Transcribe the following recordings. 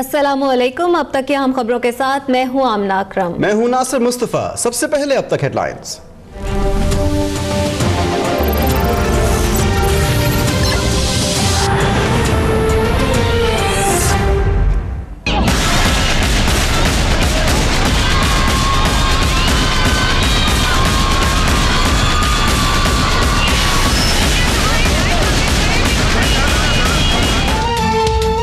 अस्सलामुअलैकुम। अब तक की हम खबरों के साथ मैं हूं आमना अकरम। मैं हूं नासिर मुस्तफा। सबसे पहले अब तक हेडलाइंस।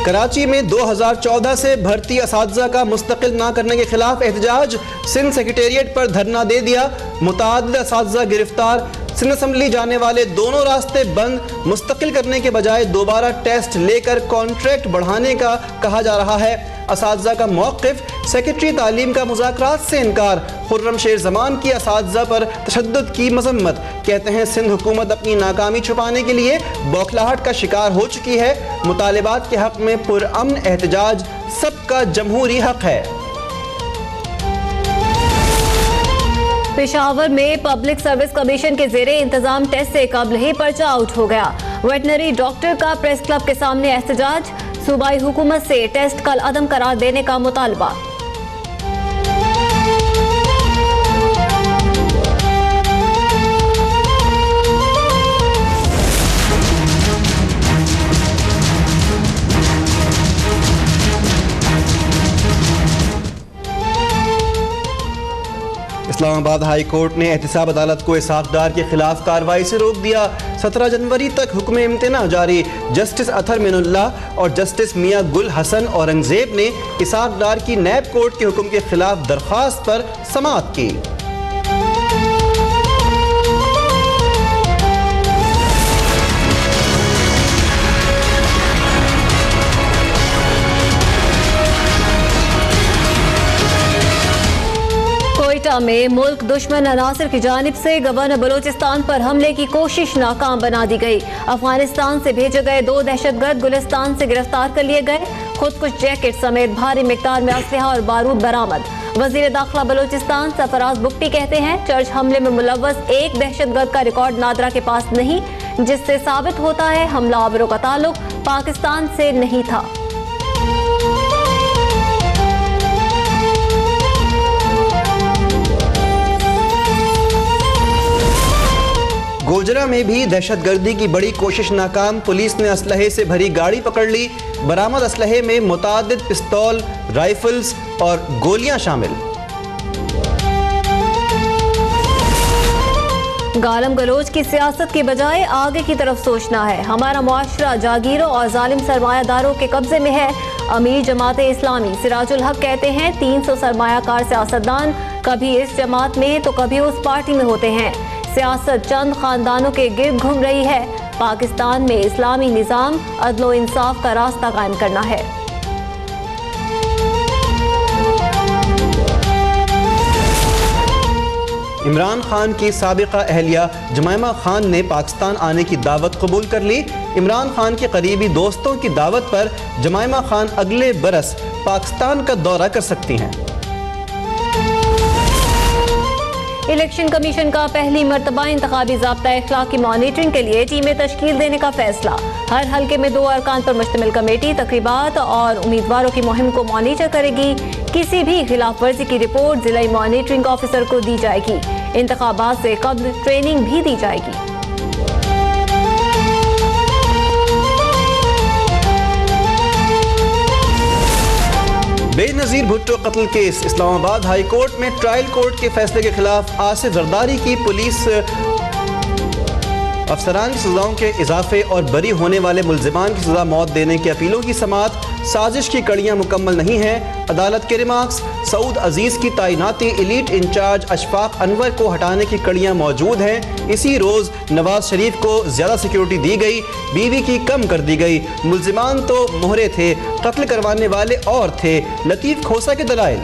कराची में 2014 से भर्ती असातिज़ा का मुस्तकिल ना करने के खिलाफ एहतजाज। सिंध सेक्रेटेरिएट पर धरना दे दिया। मुतादिद असातिज़ा गिरफ्तार। सिंध असम्बली जाने वाले दोनों रास्ते बंद। मुस्तकिल करने के बजाय दोबारा टेस्ट लेकर कॉन्ट्रैक्ट बढ़ाने का कहा जा रहा है। असातिज़ा का मौक़िफ़। सेक्रेटरी तालीम का मुज़ाकरात से इनकार। खुर्रम शेर ज़मान की असातिज़ा पर तशद्दुद की मज़म्मत। कहते हैं सिंध हुकूमत अपनी नाकामी छुपाने के लिए बौखलाहट का शिकार हो चुकी है। मुतालिबात के हक़ में पुरअमन एहतजाज सबका जमहूरी हक़ है। पेशावर में पब्लिक सर्विस कमीशन के ज़ेरे इंतजाम टेस्ट से कबल ही पर्चा आउट हो गया। वेटनरी डॉक्टर का प्रेस क्लब के सामने एहतजाज। सूबाई हुकूमत से टेस्ट कल अदम करार देने का मुतालबा। इस्लामाबाद हाई कोर्ट ने एहतिसाब अदालत को इसहाक़ के खिलाफ कार्रवाई से रोक दिया। 17 जनवरी तक हुक्म इम्तना जारी। जस्टिस अथर मिनुल्लाह और जस्टिस मियां गुल हसन औरंगजेब ने इसहाक़ की नैब कोर्ट के हुक्म के खिलाफ दरख्वास्त पर समाअत की। कोयटा में मुल्क दुश्मन अनासर की जानिब से गवर्नर बलोचिस्तान पर हमले की कोशिश नाकाम बना दी गई। अफगानिस्तान से भेजे गए 2 दहशतगर्द गुलिस्तान से गिरफ्तार कर लिए गए। खुदकुश जैकेट समेत भारी मिकदार में असलहा और बारूद बरामद। वजीर दाखिला बलोचिस्तान सरफराज बुगटी कहते हैं चर्च हमले में मुलव्वस एक दहशतगर्द का रिकॉर्ड नादरा के पास नहीं, जिससे साबित होता है हमलावरों का ताल्लुक पाकिस्तान से नहीं था। गोजरा में भी दहशतगर्दी की बड़ी कोशिश नाकाम। पुलिस ने असलहे से भरी गाड़ी पकड़ ली। बरामद असलहे में मुतादिद पिस्तौल, राइफल्स और गोलियां शामिल। गालम गलोच की सियासत की बजाय आगे की तरफ सोचना है। हमारा मुआशरा जागीरों और जालिम सरमायादारों के कब्जे में है। अमीर जमात इस्लामी सिराजुल हक कहते हैं 300 सरमायाकार सियासतदान कभी इस जमात में तो कभी उस पार्टी में होते हैं। सियासत चंद खानदानों के गिर्द घूम रही है। पाकिस्तान में इस्लामी निज़ाम अदलो इंसाफ का रास्ता कायम करना है। इमरान खान की साबिका अहलिया जमाइमा खान ने पाकिस्तान आने की दावत कबूल कर ली। इमरान खान के करीबी दोस्तों की दावत पर जमाइमा खान अगले बरस पाकिस्तान का दौरा कर सकती हैं। इलेक्शन कमीशन का पहली मरतबा इंतखाबी ज़ाब्ता इख्लाक की मॉनिटरिंग के लिए टीमें तश्कील देने का फैसला। हर हल्के में 2 अरकान पर मुश्तमिल कमेटी तकरीबात और उम्मीदवारों की मुहिम को मॉनिटर करेगी। किसी भी खिलाफ वर्जी की रिपोर्ट जिला मॉनिटरिंग ऑफिसर को दी जाएगी। इंतखाबात से कब्ल ट्रेनिंग भी दी जाएगी। बेनज़ीर भुट्टो कत्ल केस। इस्लामाबाद हाई कोर्ट में ट्रायल कोर्ट के फैसले के खिलाफ आसिफ जरदारी की पुलिस अफसरान की सजाओं के इजाफे और बरी होने वाले मुल्जिमान की सजा मौत देने की अपीलों की समाअत। साजिश की कड़ियाँ मुकम्मल नहीं हैं। अदालत के रिमार्क्स। सऊद अजीज़ की तैनाती एलीट इंचार्ज अशफाक अनवर को हटाने की कड़ियाँ मौजूद हैं। इसी रोज़ नवाज शरीफ को ज़्यादा सिक्योरिटी दी गई, बीवी की कम कर दी गई। मुल्जिमान तो मोहरे थे, कत्ल करवाने वाले और थे। लतीफ़ खोसा के दलाइल।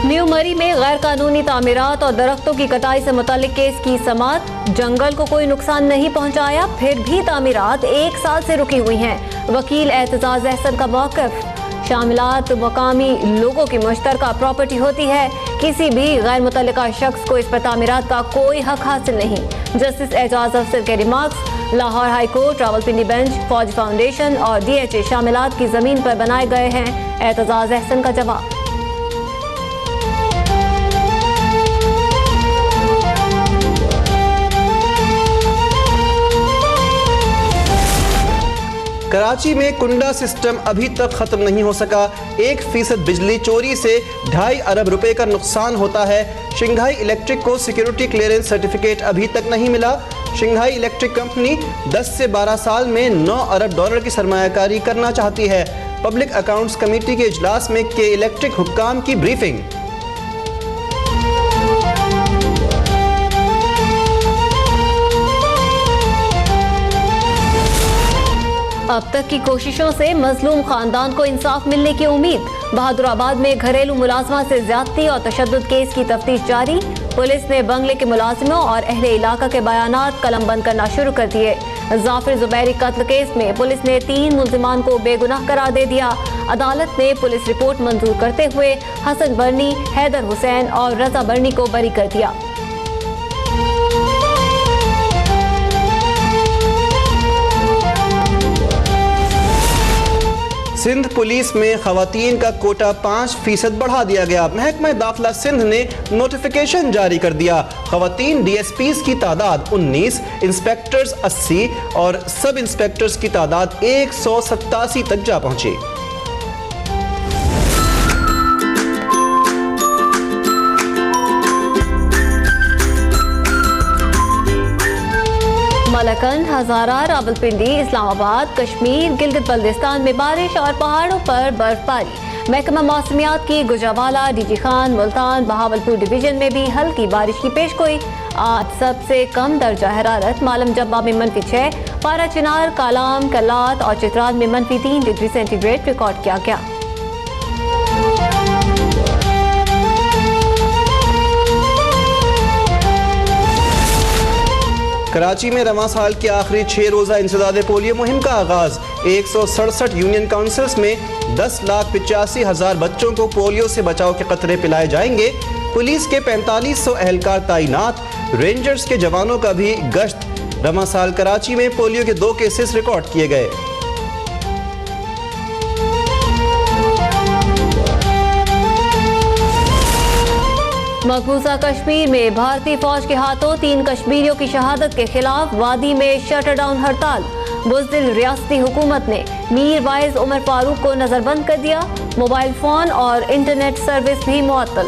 न्यू मरी में गैर कानूनी तामीरात और दरख्तों की कटाई से मुतालिक केस की समाअत। जंगल को कोई नुकसान नहीं पहुंचाया, फिर भी तामीरात 1 साल से रुकी हुई हैं। वकील एतजाज अहसन का मौक़िफ़। शामिलात मकामी लोगों की मुश्तरका प्रॉपर्टी होती है। किसी भी गैर मुतल्लिका शख्स को इस पर तामीरात का कोई हक हासिल नहीं। जस्टिस एजाज अफसर के remarks Lahore high court, Rawalpindi bench, फौज फाउंडेशन और DHA शामिलात की जमीन पर बनाए गए हैं। एतजाज अहसन का जवाब। कराची में कुंडा सिस्टम अभी तक खत्म नहीं हो सका। 1% बिजली चोरी से 2.5 अरब रुपए का नुकसान होता है। शंघाई इलेक्ट्रिक को सिक्योरिटी क्लियरेंस सर्टिफिकेट अभी तक नहीं मिला। शंघाई इलेक्ट्रिक कंपनी 10 से 12 साल में 9 अरब डॉलर की सरमायाकारी करना चाहती है। पब्लिक अकाउंट्स कमेटी के इजलास में के इलेक्ट्रिक हुक्काम की ब्रीफिंग। अब तक की कोशिशों से मजलूम खानदान को इंसाफ मिलने की उम्मीद। बहादुराबाद में घरेलू मुलाजमा से ज्यादती और तशद्दुद केस की तफ्तीश जारी। पुलिस ने बंगले के मुलाजिमों और अहले इलाका के बयानात कलमबंद करना शुरू कर दिए। जाफिर जुबैरी कत्ल केस में पुलिस ने 3 मुल्जिमान को बेगुनाह करार दे दिया। अदालत ने पुलिस रिपोर्ट मंजूर करते हुए हसन बर्नी, हैदर हुसैन और रजा बर्नी को बरी कर दिया। सिंध पुलिस में खवातीन का कोटा 5% बढ़ा दिया गया। महकमा दाखिला सिंध ने नोटिफिकेशन जारी कर दिया। खवातीन DSPs की तादाद 19, इंस्पेक्टर्स 80 और सब इंस्पेक्टर्स की तादाद 187 तक जा पहुंची। मलकन, हजारा, रावलपिंडी, इस्लामाबाद, कश्मीर, गिलगित बल्तिस्तान में बारिश और पहाड़ों पर बर्फबारी। महकमा मौसमियात की गुजरावाला, DG खान, मुल्तान, बहावलपुर डिवीजन में भी हल्की बारिश की पेशगोई। आज सबसे कम दर्जा हरारत मालम जब्बा में -6, पारा चिनार, कालाम, कल्लात और चित्राल में -3 डिग्री सेंटीग्रेड रिकॉर्ड किया गया। कराची में रवां साल के आखिरी 6 रोज़ा इंसदाद पोलियो मुहिम का आगाज। 167 यूनियन काउंसिल्स में 10,85,000 बच्चों को पोलियो से बचाव के कतरे पिलाए जाएंगे। पुलिस के 4500 एहलकार तैनात। रेंजर्स के जवानों का भी गश्त। रवां साल कराची में पोलियो के 2 केसेस रिकॉर्ड किए गए। मकबूजा कश्मीर में भारतीय फौज के हाथों 3 कश्मीरियों की शहादत के खिलाफ वादी में शटरडाउन हड़ताल। बुज़दिल रियासती हुकूमत ने मीर वाइज उमर फारूक को नजरबंद कर दिया। मोबाइल फोन और इंटरनेट सर्विस भी मुअत्तल।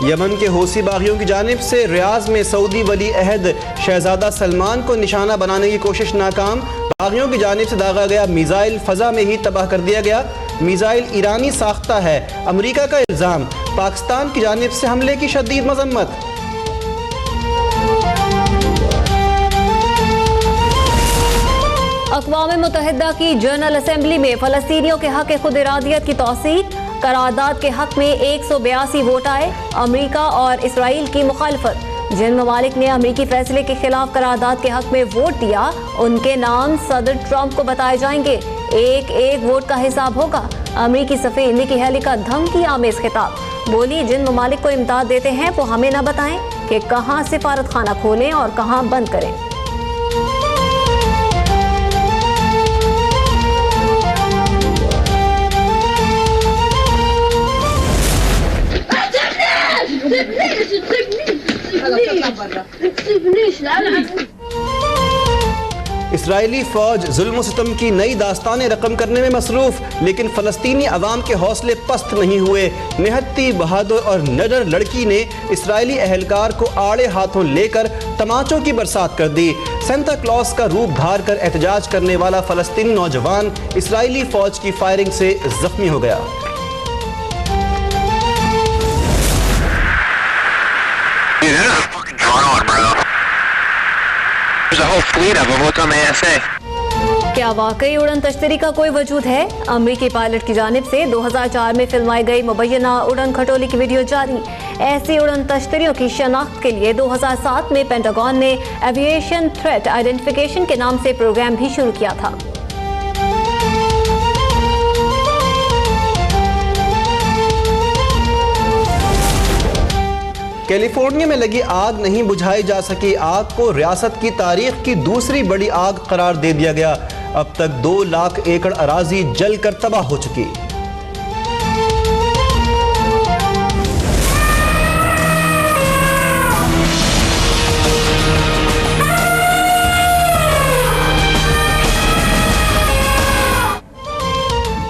यमन के हौसी बागियों की जानिब से रियाज में सऊदी वली अहद शहजादा सलमान को निशाना बनाने की कोशिश नाकाम। बागियों की जानिब से दागा गया मिसाइल फजा में ही तबाह कर दिया गया। मिसाइल ईरानी साख्ता है, अमेरिका का इल्जाम। पाकिस्तान की जानिब से हमले की शदीद मजम्मत। अक़वाम मुत्तहिदा की जनरल असेंबली में फ़लस्तीनियों के हक़ खुद इरादियत की तौसीक। करारदाद के हक़ में 182 वोट आए। अमेरिका और इसराइल की मुखालफत। जिन ममालिक ने अमेरिकी फैसले के खिलाफ करारदाद के हक़ में वोट दिया, उनके नाम सदर ट्रंप को बताए जाएंगे। एक वोट का हिसाब होगा। अमेरिकी सफ़ीर निकी हेली का धमकी आमेज खिताब। बोली, जिन ममालिक को इमदाद देते हैं वो हमें न बताएं कि कहाँ सिफारत खाना खोलें और कहाँ बंद करें। इसराइली फौज जुल्म सितम की नई दास्तानें रकम करने में मसरूफ, लेकिन फ़लस्तीनी अवाम के हौसले पस्त नहीं हुए। निहत्ती, बहादुर और निडर लड़की ने इसराइली अहलकार को आड़े हाथों लेकर तमाचों की बरसात कर दी। सेंटा क्लॉज का रूप धार कर एहतजाज करने वाला फ़लस्तीनी नौजवान इसराइली फौज की फायरिंग से जख्मी हो गया। क्या वाकई उड़न तश्तरी का कोई वजूद है? अमेरिकी पायलट की जानिब से 2004 में फिल्माई गई मुबैना उड़न खटोली की वीडियो जारी। ऐसी उड़न तश्तरियों की शनाख्त के लिए 2007 में पेंटागन ने एविएशन थ्रेट आइडेंटिफिकेशन के नाम से प्रोग्राम भी शुरू किया था। कैलिफोर्निया में लगी आग नहीं बुझाई जा सकी। आग को रियासत की तारीख की दूसरी बड़ी आग करार दे दिया गया। अब तक 2 लाख एकड़ अराजी जलकर तबाह हो चुकी।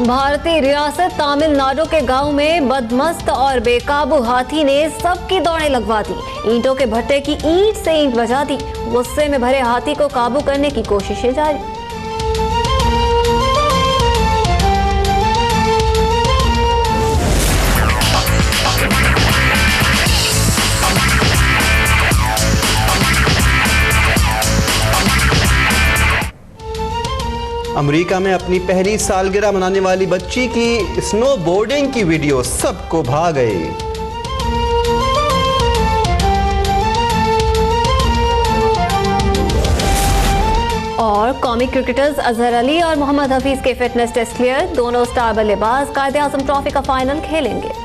भारतीय रियासत तमिलनाडु के गांव में बदमस्त और बेकाबू हाथी ने सबकी दौड़ें लगवा दी। ईंटों के भट्टे की ईंट से ईंट बजा दी। गुस्से में भरे हाथी को काबू करने की कोशिशें जारी। अमेरिका में अपनी पहली सालगिरह मनाने वाली बच्ची की स्नोबोर्डिंग की वीडियो सबको भा गई। और कौमी क्रिकेटर्स अजहर अली और मोहम्मद हफीज के फिटनेस टेस्ट क्लियर। दोनों स्टार बल्लेबाज कायदे आजम ट्रॉफी का फाइनल खेलेंगे।